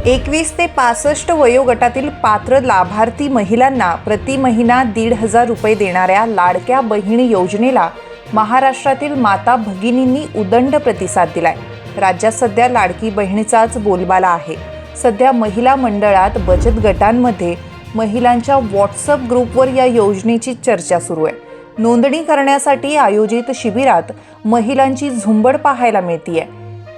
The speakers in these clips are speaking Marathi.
21 ते 65 वयोगटातील पात्र लाभार्थी महिलांना प्रति महिना 1,500 रुपये देणाऱ्या लाडक्या बहिणी योजनेला महाराष्ट्रातील माता भगिनींनी उदंड प्रतिसाद दिलाय। राज्यात सध्या लाडकी बहिणीचाच बोलबाला आहे। सध्या महिला मंडळात, बचत गटांमध्ये, महिलांच्या व्हॉट्सअप ग्रुपवर या योजनेची चर्चा सुरू आहे। नोंदणी करण्यासाठी आयोजित शिबिरात महिलांची झुंबड पाहायला मिळतेय।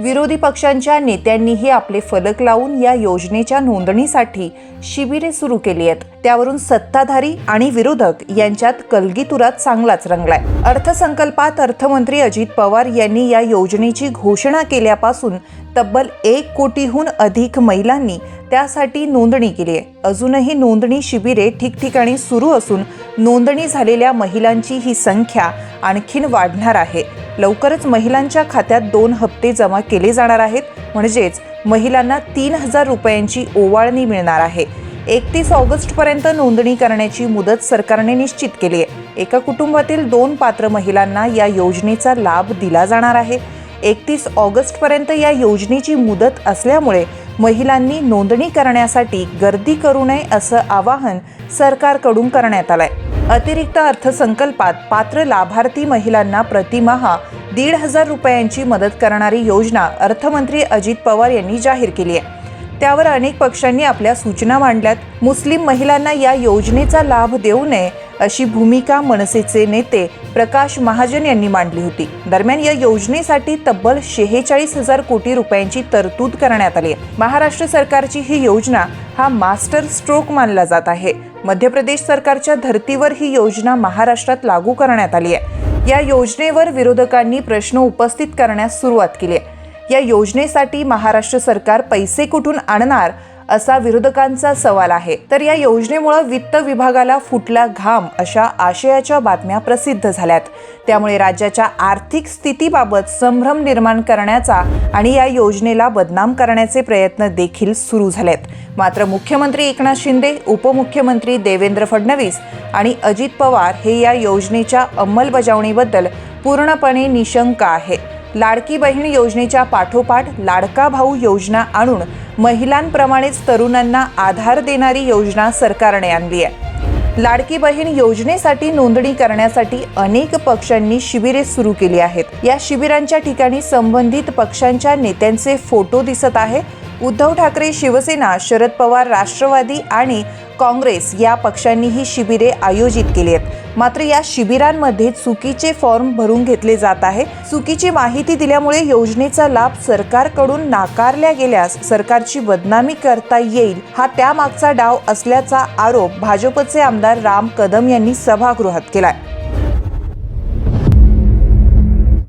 विरोधी पक्षांच्या नेत्यांनीही आपले फलक लावून या योजनेच्या नोंदणीसाठी शिबिरे सुरू केली आहेत। त्यावरून सत्ताधारी आणि विरोधक यांच्यात कलगीतुरा चांगलाच रंगलाय। अर्थसंकल्पात अर्थमंत्री अजित पवार यांनी या योजनेची घोषणा केल्यापासून तब्बल 1 कोटीहून अधिक महिलांनी त्यासाठी नोंदणी केली आहे। अजूनही नोंदणी शिबिरे ठिकठिकाणी सुरू असून नोंदणी झालेल्या महिलांची ही संख्या आणखीन वाढणार आहे। लवकरच महिलांच्या खात्यात 2 हप्ते जमा केले जाणार आहेत, म्हणजेच महिलांना 3,000 रुपयांची ओवाळणी मिळणार आहे। 31 ऑगस्टपर्यंत नोंदणी करण्याची मुदत सरकारने निश्चित केली आहे। एका कुटुंबातील 2 पात्र महिलांना या योजनेचा लाभ दिला जाणार आहे। 31 ऑगस्टपर्यंत या योजनेची मुदत असल्यामुळे महिलांनी नोंदणी करण्यासाठी गर्दी करू नये असं आवाहन सरकारकडून करण्यात आलंय। अतिरिक्त अर्थसंकल्पात पात्र लाभार्थी महिलांना प्रतिमाहा 1,500 रुपयांची मदत करणारी योजना अर्थमंत्री अजित पवार यांनी जाहीर केली आहे। त्यावर अनेक पक्षांनी आपल्या सूचना मांडल्यात। मुस्लिम महिलांना या योजनेचा लाभ देऊ नये अशी भूमिका मनसेचे नेते प्रकाश महाजन यांनी मांडली होती। दरम्यान या योजनेसाठी तब्बल 46,000 कोटी रुपयांची तरतूद करण्यात आली आहे। महाराष्ट्र सरकारची ही योजना हा मास्टर स्ट्रोक मानला जात आहे। मध्य प्रदेश सरकारच्या धर्तीवर ही योजना महाराष्ट्रात लागू करण्यात आली आहे। या योजनेवर विरोधकांनी प्रश्न उपस्थित करण्यास सुरुवात केली आहे। या योजनेसाठी महाराष्ट्र सरकार पैसे कुठून आणणार असा विरोधकांचा सवाल आहे। तर या योजनेमुळे वित्त विभागाला फुटला घाम अशा आशयाच्या बातम्या प्रसिद्ध झाल्यात। त्यामुळे राज्याच्या आर्थिक स्थितीबाबत संभ्रम निर्माण करण्याचा आणि या योजनेला बदनाम करण्याचे प्रयत्न देखील सुरू झालेत। मात्र मुख्यमंत्री एकनाथ शिंदे, उपमुख्यमंत्री देवेंद्र फडणवीस आणि अजित पवार हे या योजनेच्या अंमलबजावणीबद्दल पूर्णपणे निशंक आहे। लाडकी बहीण योजनेच्या पाठोपाठ लाडका भाऊ योजना आणून महिलांप्रमाणेच तरुणांना आधार देणारी योजना सरकारने आणली आहे। लाडकी बहीण योजनेसाठी नोंदणी करण्यासाठी अनेक पक्षांनी शिबिरे सुरू केली आहेत। या शिबिरांच्या ठिकाणी संबंधित पक्षांच्या नेत्यांचे फोटो दिसत आहे। उद्धव ठाकरे, शिवसेना, शरद पवार, राष्ट्रवादी आणि काँग्रेस या पक्षांनी ही शिबिरे आयोजित केली आहेत। मात्र या शिबिरांमध्ये चुकीचे फॉर्म भरून घेतले जात आहे। चुकीची माहिती दिल्यामुळे योजनेचा लाभ सरकारकडून नाकारला गेल्यास सरकारची बदनामी करता येईल, हा त्यामागचा डाव असल्याचा आरोप भाजपचे आमदार राम कदम यांनी सभागृहात केलाय।